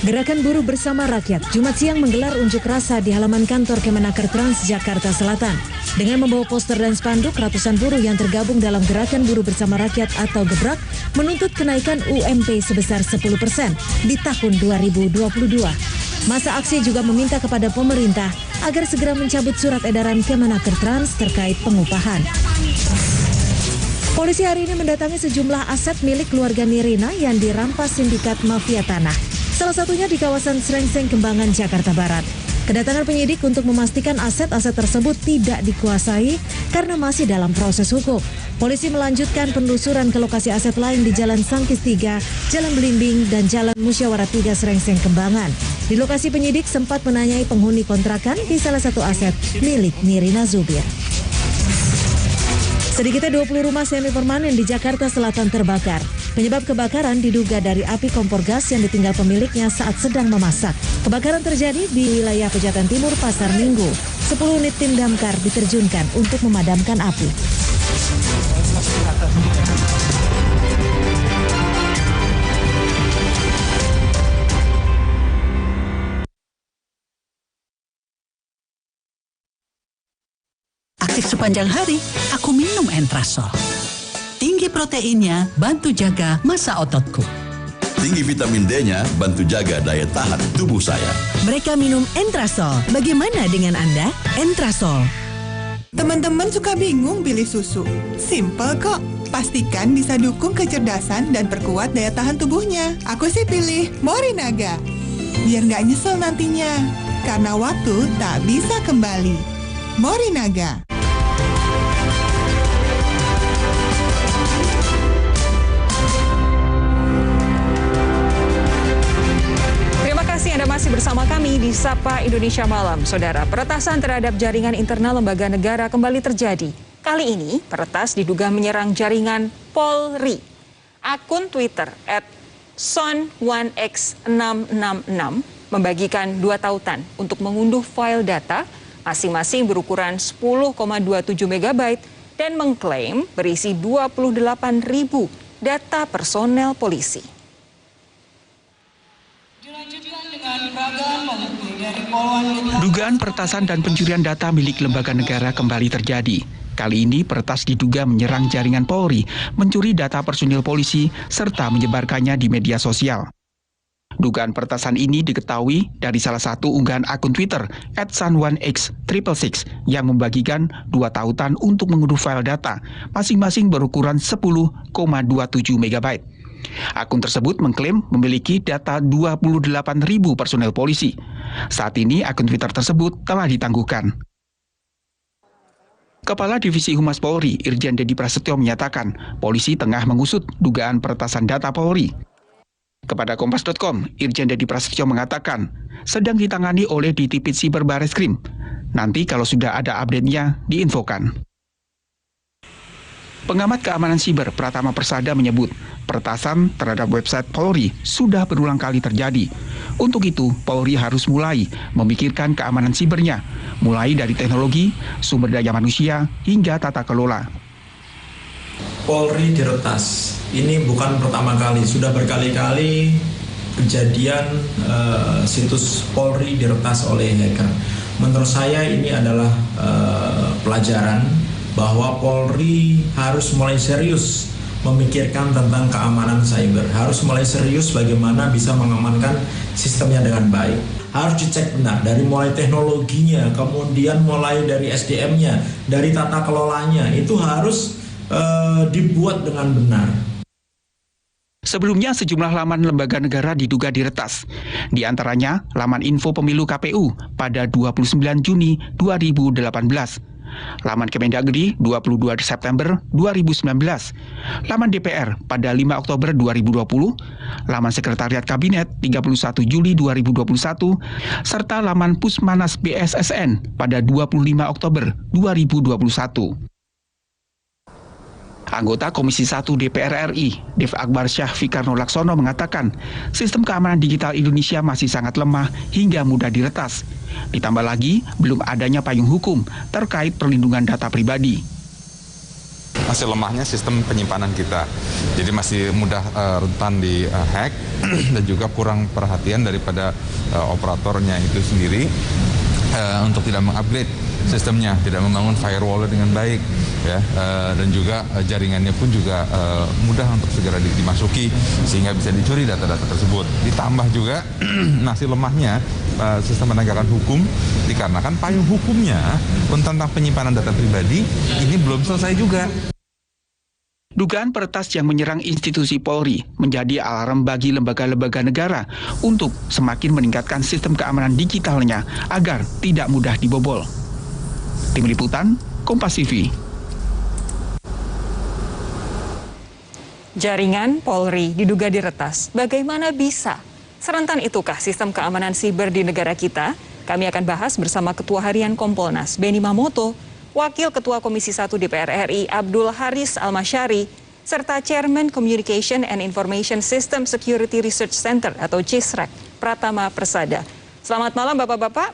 Gerakan Buruh Bersama Rakyat Jumat siang menggelar unjuk rasa di halaman kantor Kemenaker Trans Jakarta Selatan. Dengan membawa poster dan spanduk, ratusan buruh yang tergabung dalam Gerakan Buruh Bersama Rakyat atau GEBRAK menuntut kenaikan UMP sebesar 10% di tahun 2022. Masa aksi juga meminta kepada pemerintah agar segera mencabut surat edaran Kemenaker Trans terkait pengupahan. Polisi hari ini mendatangi sejumlah aset milik keluarga Nirina yang dirampas sindikat mafia tanah. Salah satunya di kawasan Srengseng, Kembangan, Jakarta Barat. Kedatangan penyidik untuk memastikan aset-aset tersebut tidak dikuasai karena masih dalam proses hukum. Polisi melanjutkan penelusuran ke lokasi aset lain di Jalan Sangkis 3, Jalan Belimbing, dan Jalan Musyawarah 3 Srengseng, Kembangan. Di lokasi penyidik sempat menanyai penghuni kontrakan di salah satu aset milik Nirina Zubir. Sedikitnya 20 rumah semi-permanen di Jakarta Selatan terbakar. Penyebab kebakaran diduga dari api kompor gas yang ditinggal pemiliknya saat sedang memasak. Kebakaran terjadi di wilayah Pejaten Timur, Pasar Minggu. 10 unit tim damkar diterjunkan untuk memadamkan api. Aktif sepanjang hari, aku minum Entrasol. Tinggi proteinnya, bantu jaga masa ototku. Tinggi vitamin D-nya, bantu jaga daya tahan tubuh saya. Mereka minum Entrasol. Bagaimana dengan Anda? Entrasol. Teman-teman suka bingung pilih susu. Simple kok. Pastikan bisa dukung kecerdasan dan perkuat daya tahan tubuhnya. Aku sih pilih Morinaga. Biar nggak nyesel nantinya. Karena waktu tak bisa kembali. Morinaga. Anda masih bersama kami di Sapa Indonesia Malam. Saudara, peretasan terhadap jaringan internal lembaga negara kembali terjadi. Kali ini, peretas diduga menyerang jaringan Polri. Akun Twitter @son1x666 membagikan 2 tautan untuk mengunduh file data masing-masing berukuran 10,27 MB dan mengklaim berisi 28.000 data personel polisi. Dugaan peretasan dan pencurian data milik lembaga negara kembali terjadi. Kali ini peretas diduga menyerang jaringan Polri, mencuri data personil polisi, serta menyebarkannya di media sosial. Dugaan peretasan ini diketahui dari salah satu unggahan akun Twitter @sun1x666 yang membagikan 2 tautan untuk mengunduh file data, masing-masing berukuran 10,27 MB. Akun tersebut mengklaim memiliki data 28.000 personel polisi. Saat ini akun Twitter tersebut telah ditangguhkan. Kepala Divisi Humas Polri, Irjen Dedi Prasetyo menyatakan, polisi tengah mengusut dugaan peretasan data Polri. Kepada Kompas.com, Irjen Dedi Prasetyo mengatakan, sedang ditangani oleh Ditipid Siber Bareskrim. Nanti kalau sudah ada update-nya, diinfokan. Pengamat keamanan siber Pratama Persada menyebut, peretasan terhadap website Polri sudah berulang kali terjadi. Untuk itu, Polri harus mulai memikirkan keamanan sibernya, mulai dari teknologi, sumber daya manusia, hingga tata kelola. Polri diretas. Ini bukan pertama kali, sudah berkali-kali kejadian situs Polri diretas oleh hacker. Menurut saya ini adalah pelajaran bahwa Polri harus mulai serius memikirkan tentang keamanan cyber, harus mulai serius bagaimana bisa mengamankan sistemnya dengan baik. Harus dicek benar dari mulai teknologinya, kemudian mulai dari SDM-nya, dari tata kelolanya, itu harus dibuat dengan benar. Sebelumnya, sejumlah laman lembaga negara diduga diretas. Di antaranya, laman info pemilu KPU pada 29 Juni 2018. Laman Kemendagri 22 September 2019, laman DPR pada 5 Oktober 2020, laman Sekretariat Kabinet 31 Juli 2021, serta laman Pusmanas BSSN pada 25 Oktober 2021. Anggota Komisi 1 DPR RI, Dev Akbar Syahfikarno Laksono mengatakan, sistem keamanan digital Indonesia masih sangat lemah hingga mudah diretas. Ditambah lagi, belum adanya payung hukum terkait perlindungan data pribadi. masih lemahnya sistem penyimpanan kita. Jadi masih mudah rentan di hack dan juga kurang perhatian daripada operatornya itu sendiri untuk tidak mengupgrade sistemnya, tidak membangun firewall dengan baik, ya, dan juga jaringannya pun juga mudah untuk segera dimasuki sehingga bisa dicuri data-data tersebut. Ditambah juga masih lemahnya sistem penegakan hukum dikarenakan payung hukumnya tentang penyimpanan data pribadi ini belum selesai juga. Dugaan peretas yang menyerang institusi Polri menjadi alarm bagi lembaga-lembaga negara untuk semakin meningkatkan sistem keamanan digitalnya agar tidak mudah dibobol. Tim Liputan, Kompas TV. Jaringan Polri diduga diretas. Bagaimana bisa? Serentan itukah sistem keamanan siber di negara kita? Kami akan bahas bersama Ketua Harian Kompolnas, Benny Mamoto, Wakil Ketua Komisi 1 DPR RI, Abdul Haris Almasyari, serta Chairman Communication and Information System Security Research Center atau CISREC, Pratama Persada. Selamat malam Bapak-Bapak.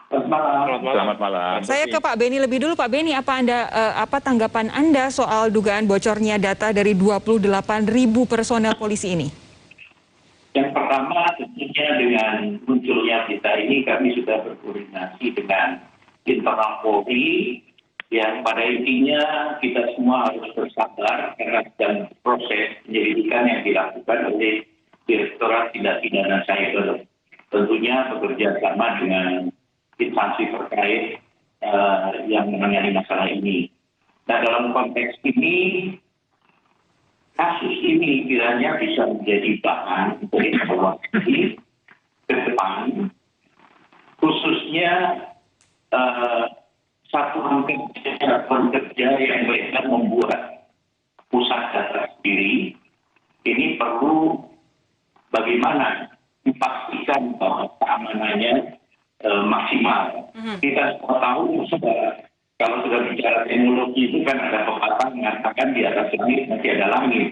Selamat malam. Saya ke Pak Benny lebih dulu. Pak Benny, apa tanggapan Anda soal dugaan bocornya data dari 28.000 personel polisi ini? Yang pertama, tentunya dengan munculnya berita ini kami sudah berkoordinasi dengan internal Polri, yang pada intinya kita semua harus bersabar karena sedang proses penyelidikan yang dilakukan oleh Direktorat Tindak Pidana Cyber. Tentunya bekerja sama dengan instansi terkait yang menangani masalah ini. Nah, dalam konteks ini, kasus ini kiranya bisa menjadi bahan untuk evaluasi ke depan, khususnya satuan kerja yang mereka membuat pusat data sendiri, ini perlu bagaimana dipastikan bahwa keamanannya maksimal. Kita semua tahu kalau sudah bicara teknologi itu kan ada pepatah mengatakan di atas langit masih ada langit.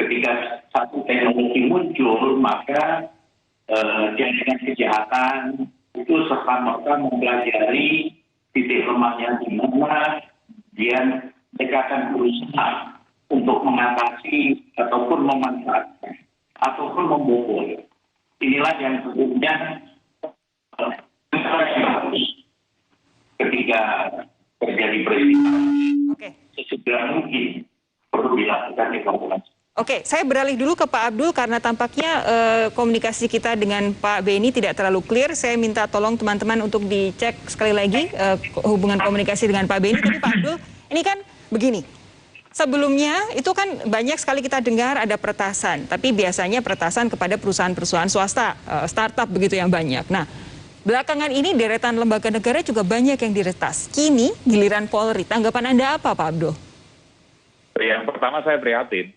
Ketika satu teknologi muncul, maka jaringan kejahatan itu serta-merta mempelajari titik lemahnya di mana, kemudian mereka akan berusaha untuk mengatasi ataupun memanfaatkan ataupun membobol. Inilah yang sebetulnya harus ketika terjadi peristiwa sesegera mungkin perlu dilakukan evaluasi. Oke, saya beralih dulu ke Pak Abdul karena tampaknya komunikasi kita dengan Pak Benny tidak terlalu clear. Saya minta tolong teman-teman untuk dicek sekali lagi hubungan komunikasi dengan Pak Benny. Tapi Pak Abdul, ini kan begini. Sebelumnya itu kan banyak sekali kita dengar ada peretasan, tapi biasanya peretasan kepada perusahaan-perusahaan swasta, startup begitu yang banyak. Nah, belakangan ini deretan lembaga negara juga banyak yang diretas. Kini giliran Polri. Tanggapan Anda apa, Pak Abdul? Yang pertama saya prihatin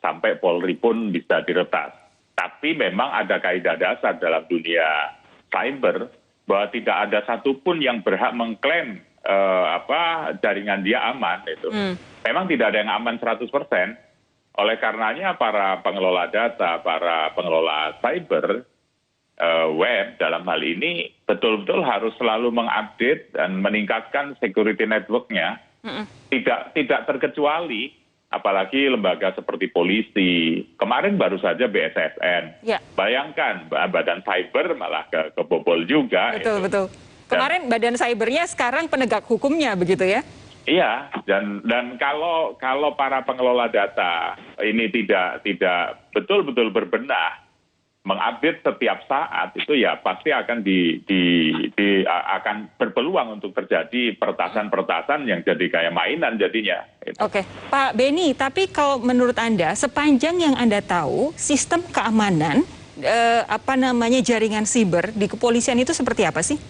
sampai Polri pun bisa diretas. Tapi memang ada kaidah dasar dalam dunia cyber bahwa tidak ada satupun yang berhak mengklaim jaringan dia aman itu. Memang tidak ada yang aman 100%. Oleh karenanya para pengelola data, para pengelola cyber web dalam hal ini betul-betul harus selalu mengupdate dan meningkatkan security network-nya. Tidak terkecuali apalagi lembaga seperti polisi. Kemarin baru saja BSSN. Ya. Bayangkan badan cyber malah kebobol juga. Betul. Kemarin badan cybernya sekarang penegak hukumnya begitu ya? Iya, dan kalau para pengelola data ini tidak betul-betul berbenah mengupdate setiap saat, itu ya pasti akan akan berpeluang untuk terjadi peretasan yang jadi kayak mainan jadinya. Oke, Pak Benny, tapi kalau menurut Anda sepanjang yang Anda tahu sistem keamanan jaringan siber di kepolisian itu seperti apa sih?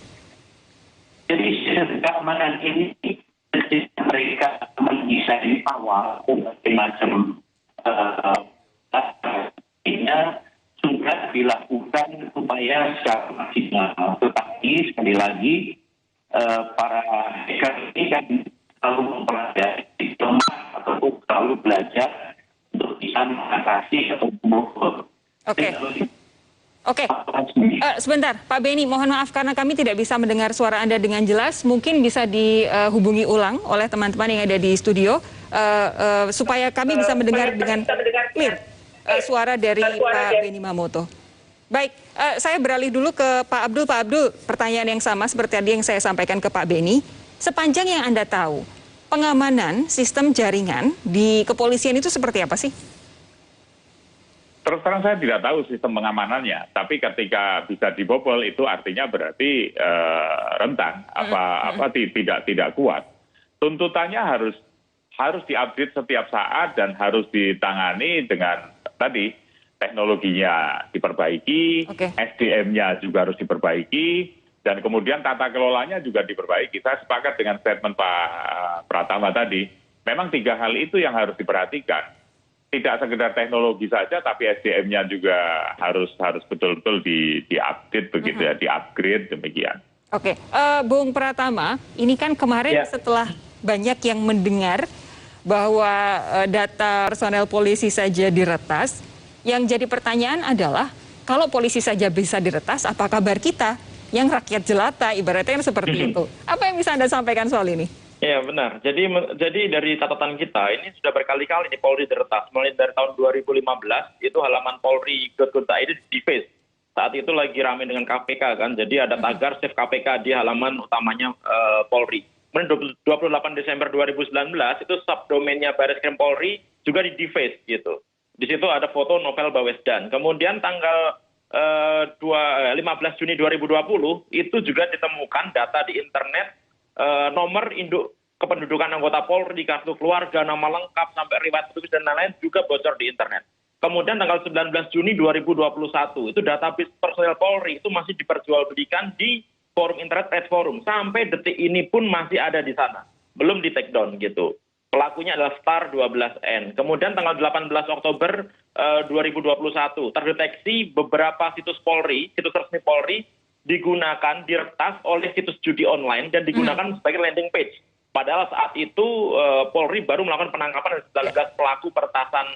Jadi sistem keamanan ini mereka mendesain awal berbagai macam sudah dilakukan upaya secara maksimal. Tetapi sekali lagi para hacker ini kan selalu mempelajari ataupun selalu belajar untuk bisa mengatasi atau membobol. Oke. Oke, sebentar Pak Beni, mohon maaf karena kami tidak bisa mendengar suara Anda dengan jelas. Mungkin bisa dihubungi ulang oleh teman-teman yang ada di studio supaya kami bisa mendengar dengan clear suara dari Pak Beni Mamoto. Baik, saya beralih dulu ke Pak Abdul. Pak Abdul, pertanyaan yang sama seperti tadi yang saya sampaikan ke Pak Beni. Sepanjang yang Anda tahu, pengamanan sistem jaringan di kepolisian itu seperti apa sih? Terus terang saya tidak tahu sistem pengamanannya, tapi ketika bisa dibobol itu artinya berarti rentan, tidak kuat. Tuntutannya harus diupdate setiap saat dan harus ditangani dengan tadi teknologinya diperbaiki, SDM-nya juga harus diperbaiki, dan kemudian tata kelolanya juga diperbaiki. Saya sepakat dengan statement Pak Pratama tadi. Memang 3 hal itu yang harus diperhatikan. Tidak sekedar teknologi saja, tapi SDM-nya juga harus betul-betul di-update begitu ya, di-upgrade demikian. Oke, Bung Pratama, ini kan kemarin setelah banyak yang mendengar bahwa data personel polisi saja diretas, yang jadi pertanyaan adalah kalau polisi saja bisa diretas, apa kabar kita yang rakyat jelata, ibaratnya seperti itu. Apa yang bisa Anda sampaikan soal ini? Ya benar. Jadi dari catatan kita ini sudah berkali-kali nih Polri diretas. Mulai dari tahun 2015 itu halaman polri.go.id di-face. Saat itu lagi ramai dengan KPK kan. Jadi ada tagar Save KPK di halaman utamanya Polri. Kemudian 28 Desember 2019 itu subdomainnya Barreskrim Polri juga di-face gitu. Di situ ada foto Novel Baswedan. Kemudian tanggal 15 Juni 2020 itu juga ditemukan data di internet nomor induk kependudukan anggota Polri, kartu keluarga, nama lengkap, sampai riwayat tulis dan lain-lain juga bocor di internet. Kemudian tanggal 19 Juni 2021 itu database personel Polri itu masih diperjualbelikan di forum internet Red Forum. Sampai detik ini pun masih ada di sana. Belum di take down gitu. Pelakunya adalah Star 12N. Kemudian tanggal 18 Oktober 2021 terdeteksi beberapa situs Polri, situs resmi Polri digunakan, diretas oleh situs judi online dan digunakan sebagai landing page. Padahal saat itu Polri baru melakukan penangkapan 19 pelaku peretasan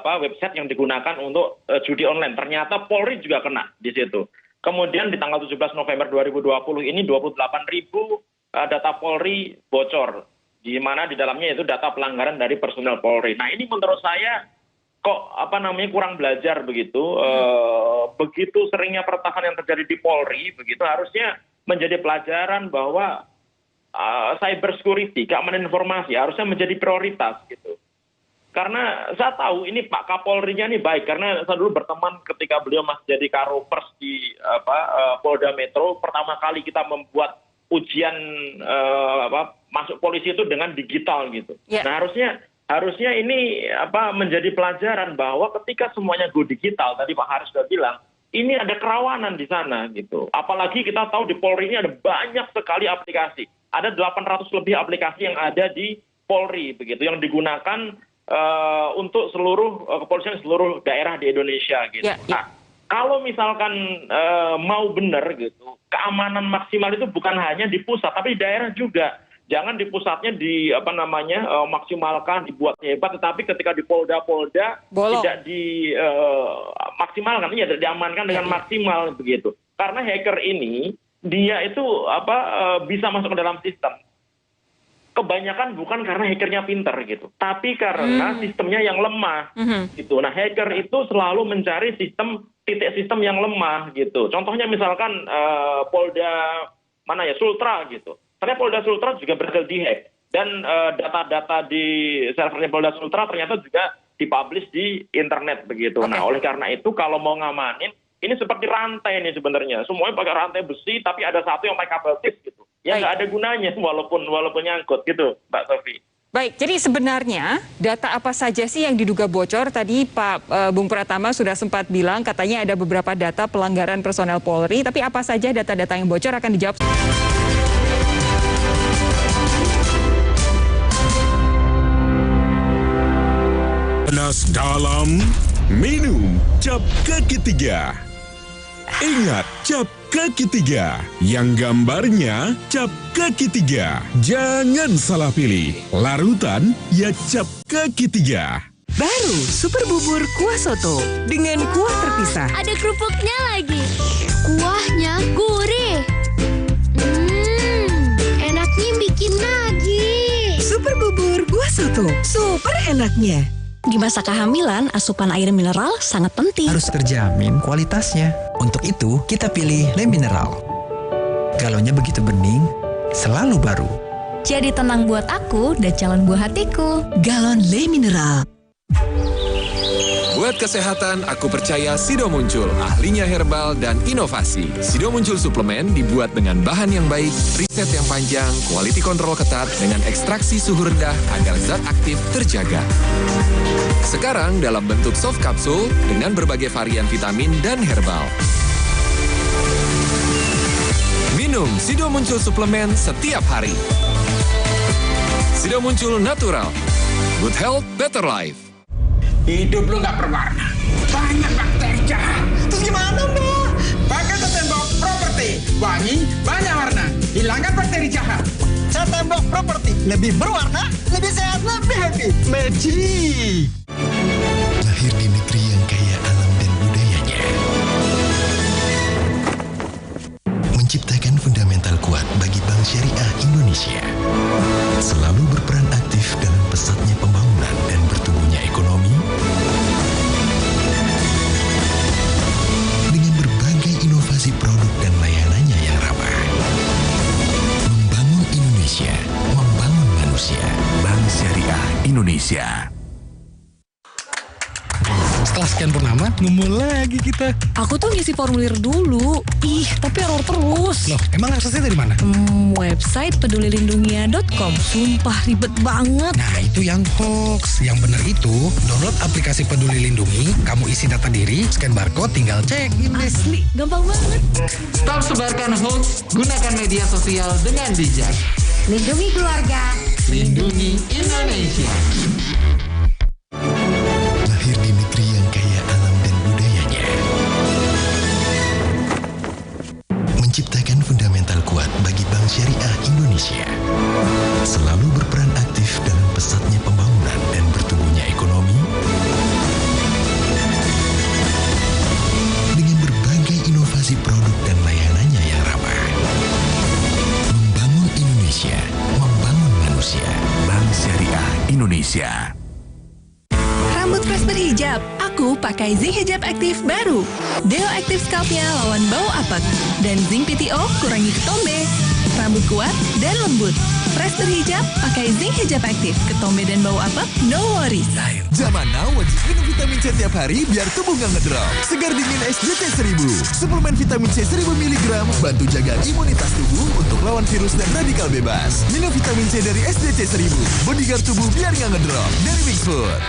website yang digunakan untuk judi online. Ternyata Polri juga kena di situ. Kemudian di tanggal 17 November 2020 ini 28.000 data Polri bocor, di mana di dalamnya itu data pelanggaran dari personel Polri. Nah ini menurut saya kok kurang belajar begitu. Begitu seringnya peretasan yang terjadi di Polri, begitu harusnya menjadi pelajaran bahwa cyber security, keamanan informasi harusnya menjadi prioritas gitu. Karena saya tahu ini Pak Kapolri-nya ini baik, karena saya dulu berteman ketika beliau masih jadi Karopers di Polda Metro. Pertama kali kita membuat ujian masuk polisi itu dengan digital gitu. Nah harusnya ini menjadi pelajaran bahwa ketika semuanya go digital, tadi Pak Haris sudah bilang, ini ada kerawanan di sana gitu. Apalagi kita tahu di Polri ini ada banyak sekali aplikasi. Ada 800 lebih aplikasi yang ada di Polri begitu, yang digunakan untuk seluruh kepolisian seluruh daerah di Indonesia gitu. Nah, kalau misalkan mau benar gitu, keamanan maksimal itu bukan hanya di pusat tapi di daerah juga. Jangan di pusatnya maksimalkan, dibuat hebat, tetapi ketika di polda-polda tidak dimaksimalkan, tidak diamankan dengan maksimal begitu. Karena hacker ini dia itu bisa masuk ke dalam sistem. Kebanyakan bukan karena hackernya pinter gitu, tapi karena sistemnya yang lemah gitu. Nah hacker itu selalu mencari titik sistem yang lemah gitu. Contohnya misalkan Polda Sultra gitu. Ternyata Polda Sultra juga berhasil dihack, dan data-data di servernya Polda Sultra ternyata juga dipublish di internet begitu. Nah oleh karena itu kalau mau ngamanin, ini seperti rantai nih sebenarnya. Semuanya pakai rantai besi, tapi ada satu yang pakai kabel tis gitu. Ya nggak ada gunanya walaupun nyangkut gitu, Mbak Sofi. Baik, jadi sebenarnya data apa saja sih yang diduga bocor? Tadi Pak Bung Pratama sudah sempat bilang katanya ada beberapa data pelanggaran personel Polri, tapi apa saja data-data yang bocor akan dijawab. Panas dalam, minum cap kaki 3. Ingat, cap kaki 3 yang gambarnya cap kaki 3. Jangan salah pilih. Larutan ya cap kaki 3. Baru Super Bubur Kuah Soto dengan kuah terpisah. Ada kerupuknya lagi. Kuahnya gurih. Enaknya bikin nagih. Super bubur buah soto. Super enaknya. Di masa kehamilan, asupan air mineral sangat penting. Harus terjamin kualitasnya. Untuk itu, kita pilih Le Mineral. Galonnya begitu bening, selalu baru. Jadi tenang buat aku dan calon buah hatiku. Galon Le Mineral. Buat kesehatan, aku percaya Sido Muncul, ahlinya herbal dan inovasi. Sido Muncul suplemen dibuat dengan bahan yang baik, riset yang panjang, quality control ketat, dengan ekstraksi suhu rendah agar zat aktif terjaga. Sekarang dalam bentuk soft kapsul dengan berbagai varian vitamin dan herbal. Minum Sido Muncul suplemen setiap hari. Sido Muncul natural. Good health, better life. Hidup lu nggak berwarna. Banyak bakteri jahat. Terus gimana, Mbak? Pakai Tembok Property. Wangi, banyak warna. Hilangkan bakteri jahat. Tembok Property. Lebih berwarna, lebih sehat, lebih happy. Magic. Lahir di negeri yang kaya alam dan budayanya. Menciptakan fundamental kuat bagi Bank Syariah Indonesia. Selalu berperan aktif dalam pesatnya pembangunan dan bertumbuhnya ekonomi. Dengan berbagai inovasi produk dan layanannya yang ramah. Membangun Indonesia, membangun manusia. Bank Syariah Indonesia. Setelah sekian purnama, nemu lagi kita. Aku tuh ngisi formulir dulu. Ih, tapi error terus. Loh, emang aksesnya dari mana? Website pedulilindungia.com. Sumpah ribet banget. Nah, itu yang hoax. Yang benar itu, download aplikasi Peduli Lindungi, kamu isi data diri, scan barcode, tinggal cek. Asli, gampang banget. Stop sebarkan hoax, gunakan media sosial dengan bijak. Lindungi keluarga. Lindungi Indonesia. Lahir di negeri yang kaya alam dan budayanya. Menciptakan fundamental kuat bagi Bank Syariah Indonesia. Selalu berperan aktif dalam pesatnya pembangunan dan bertumbuhnya ekonomi. Dengan berbagai inovasi produk dan layanannya yang ramah. Membangun Indonesia, membangun manusia. Bank Syariah Indonesia. Rambut fresh berhijab, aku pakai Zinc Hijab Aktif baru. Deo Aktif Scalp-nya lawan bau apek. Dan Zinc PTO kurangi ketombe. Rambut kuat dan lembut. Fresh berhijab, pakai Zinc Hijab Aktif. Ketombe dan bau apek, no worries. Zaman now wajib minum vitamin C tiap hari biar tubuh nggak ngedrop. Segar dingin SDC 1000. Suplemen vitamin C 1000 mg bantu jaga imunitas tubuh untuk lawan virus dan radikal bebas. Minum vitamin C dari SDC 1000. Bodyguard tubuh biar nggak ngedrop. Dari Mixfood.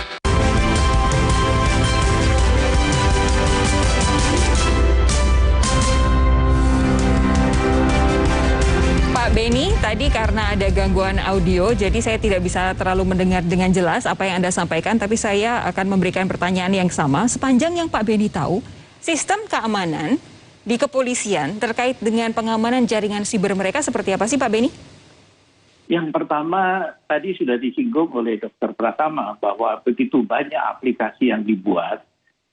Pak Beni, tadi karena ada gangguan audio, jadi saya tidak bisa terlalu mendengar dengan jelas apa yang Anda sampaikan, tapi saya akan memberikan pertanyaan yang sama. Sepanjang yang Pak Beni tahu, sistem keamanan di kepolisian terkait dengan pengamanan jaringan siber mereka seperti apa sih Pak Beni? Yang pertama, tadi sudah disinggung oleh Dr. Pratama bahwa begitu banyak aplikasi yang dibuat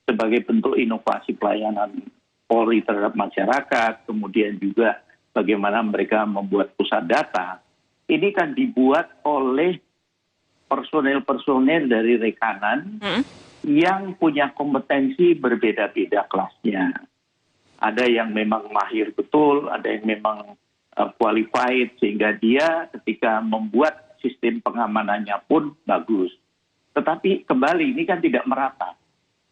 sebagai bentuk inovasi pelayanan Polri terhadap masyarakat, kemudian juga bagaimana mereka membuat pusat data, ini kan dibuat oleh personel-personel dari rekanan yang punya kompetensi berbeda-beda kelasnya. Ada yang memang mahir betul, ada yang memang qualified, sehingga dia ketika membuat sistem pengamanannya pun bagus. Tetapi kembali ini kan tidak merata,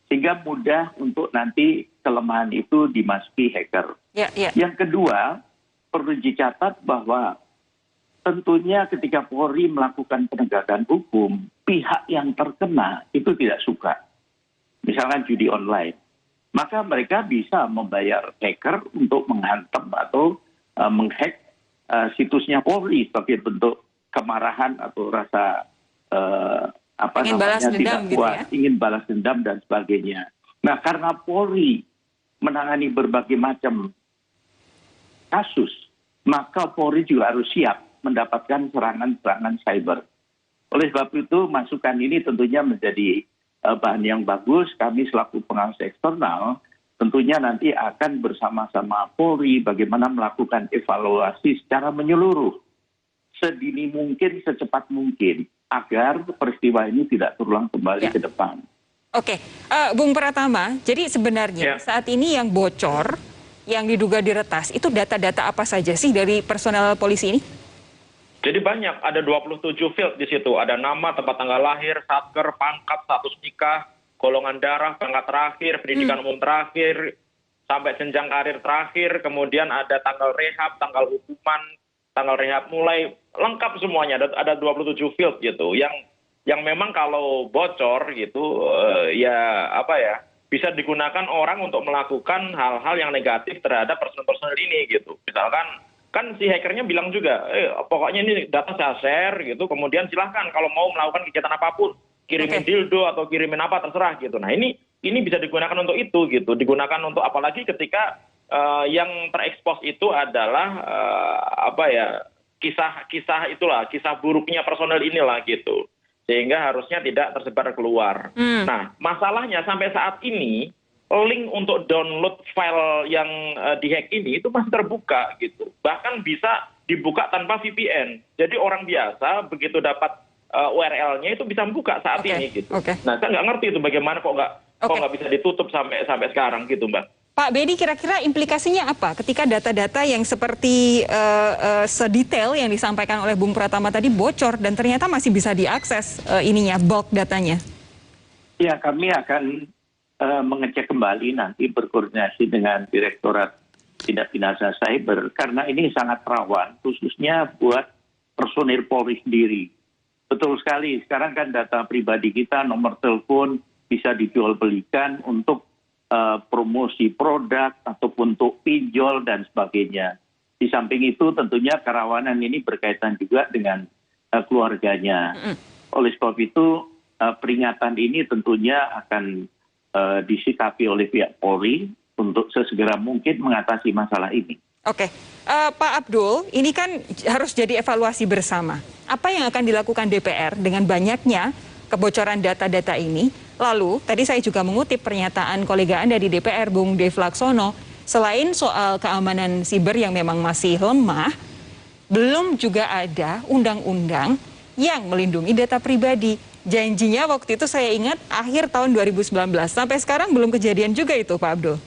sehingga mudah untuk nanti kelemahan itu dimasuki hacker. Yang kedua, perlu dicatat bahwa tentunya ketika Polri melakukan penegakan hukum, pihak yang terkena itu tidak suka. Misalkan judi online. Maka mereka bisa membayar hacker untuk menghantam atau menghack situsnya Polri sebagai bentuk kemarahan atau rasa ingin balas dendam tidak puas, ingin balas dendam dan sebagainya. Nah, karena Polri menangani berbagai macam kasus, maka Polri juga harus siap mendapatkan serangan-serangan cyber. Oleh sebab itu, masukan ini tentunya menjadi bahan yang bagus. Kami selaku pengawas eksternal tentunya nanti akan bersama-sama Polri bagaimana melakukan evaluasi secara menyeluruh sedini mungkin, secepat mungkin agar peristiwa ini tidak terulang kembali ke depan. Oke, Bung Pratama, jadi sebenarnya saat ini yang bocor, yang diduga diretas, itu data-data apa saja sih dari personel polisi ini? Jadi banyak, ada 27 field di situ. Ada nama, tempat tanggal lahir, satker, pangkat, status nikah, golongan darah, pangkat terakhir, pendidikan umum terakhir, sampai jenjang karir terakhir, kemudian ada tanggal rehab, tanggal hukuman, tanggal rehab mulai, lengkap semuanya. Ada 27 field gitu, yang memang kalau bocor gitu, bisa digunakan orang untuk melakukan hal-hal yang negatif terhadap personel-personel ini gitu. Misalkan, kan si hackernya bilang juga, pokoknya ini data saya share gitu, kemudian silahkan kalau mau melakukan kegiatan apapun, kirimin dildo atau kirimin apa terserah gitu. Nah ini bisa digunakan untuk itu gitu, digunakan untuk apalagi ketika yang terekspos itu adalah kisah buruknya personel inilah gitu, sehingga harusnya tidak tersebar keluar. Nah masalahnya sampai saat ini link untuk download file yang dihack ini itu masih terbuka gitu. Bahkan bisa dibuka tanpa VPN. Jadi orang biasa begitu dapat URL-nya itu bisa buka saat ini gitu. Nah, saya nggak ngerti itu bagaimana kok nggak bisa ditutup sampai sekarang gitu, Mbak. Pak Bedi, kira-kira implikasinya apa ketika data-data yang seperti sedetail yang disampaikan oleh Bung Pratama tadi bocor dan ternyata masih bisa diakses bulk datanya? Ya, kami akan mengecek kembali nanti berkoordinasi dengan Direktorat Tindak Pidana Cyber karena ini sangat rawan khususnya buat personil Polri sendiri. Betul sekali, sekarang kan data pribadi kita, nomor telepon bisa dijual belikan untuk promosi produk ataupun untuk pinjol dan sebagainya. Di samping itu tentunya kerawanan ini berkaitan juga dengan keluarganya. Oleh sebab itu peringatan ini tentunya akan disikapi oleh pihak Polri untuk sesegera mungkin mengatasi masalah ini. Oke, Pak Abdul, ini kan harus jadi evaluasi bersama. Apa yang akan dilakukan DPR dengan banyaknya kebocoran data-data ini? Lalu, tadi saya juga mengutip pernyataan kolega Anda di DPR, Bung Dev Laksono, selain soal keamanan siber yang memang masih lemah, belum juga ada undang-undang yang melindungi data pribadi. Janjinya waktu itu saya ingat akhir tahun 2019. Sampai sekarang belum kejadian juga itu, Pak Abdul.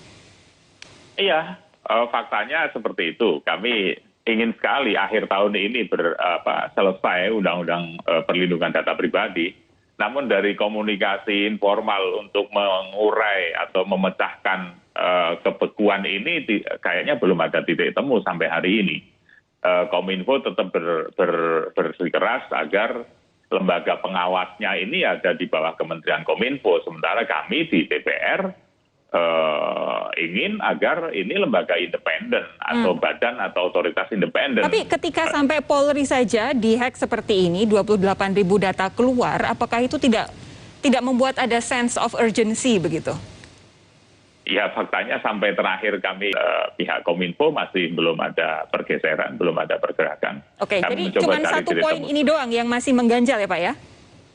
Iya, faktanya seperti itu. Kami ingin sekali akhir tahun ini selesai undang-undang perlindungan data pribadi. Namun dari komunikasi informal untuk mengurai atau memecahkan kebekuan ini kayaknya belum ada titik temu sampai hari ini. Kominfo tetap bersikeras agar lembaga pengawasnya ini ada di bawah Kementerian Kominfo, sementara kami di DPR ingin agar ini lembaga independen atau badan atau otoritas independen. Tapi ketika sampai Polri saja dihack seperti ini, 28.000 data keluar, apakah itu tidak membuat ada sense of urgency begitu? Ya, faktanya sampai terakhir kami pihak Kominfo masih belum ada pergeseran, belum ada pergerakan. Oke, jadi cuma satu poin ini doang yang masih mengganjal ya Pak ya?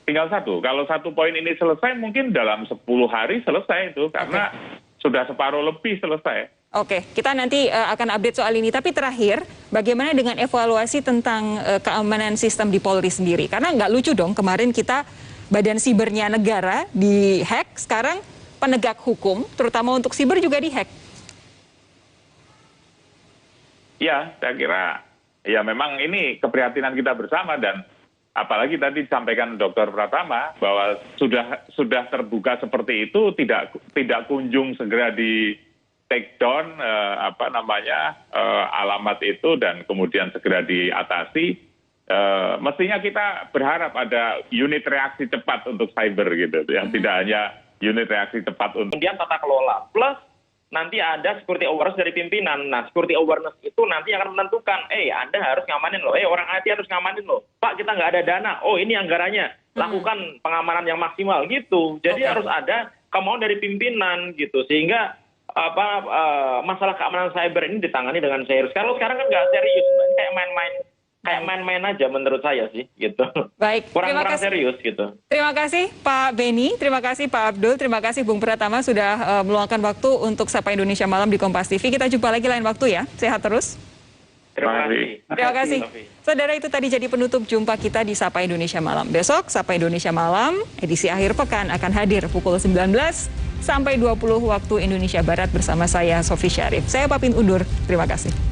Tinggal satu. Kalau satu poin ini selesai mungkin dalam 10 hari selesai itu karena sudah separuh lebih selesai. Oke, kita nanti akan update soal ini. Tapi terakhir, bagaimana dengan evaluasi tentang keamanan sistem di Polri sendiri? Karena nggak lucu dong, kemarin kita badan sibernya negara dihack, sekarang penegak hukum, terutama untuk siber juga dihack. Ya, saya kira ya memang ini keprihatinan kita bersama dan apalagi tadi disampaikan Dr. Pratama bahwa sudah terbuka seperti itu tidak kunjung segera di take down alamat itu dan kemudian segera diatasi. Mestinya kita berharap ada unit reaksi cepat untuk cyber gitu, yang tidak hanya unit reaksi cepat untuk kemudian tata kelola plus nanti ada security awareness dari pimpinan. Nah, security awareness itu nanti akan menentukan, Anda harus ngamanin loh, orang IT harus ngamanin loh. Pak, kita nggak ada dana, ini anggarannya, lakukan pengamanan yang maksimal gitu. Jadi harus ada kemauan dari pimpinan gitu, sehingga masalah keamanan cyber ini ditangani dengan serius. Kalau sekarang kan nggak serius, kayak main-main kayak main-main aja menurut saya sih gitu. Baik, kurang serius gitu. Terima kasih Pak Beni, terima kasih Pak Abdul, terima kasih Bung Pratama sudah meluangkan waktu untuk Sapa Indonesia Malam di Kompas TV. Kita jumpa lagi lain waktu ya. Sehat terus. Terima kasih. Terima kasih. Saudara, itu tadi jadi penutup jumpa kita di Sapa Indonesia Malam. Besok Sapa Indonesia Malam edisi akhir pekan akan hadir pukul 19 sampai 20 waktu Indonesia Barat bersama saya Sofi Syarif. Saya pamit undur. Terima kasih.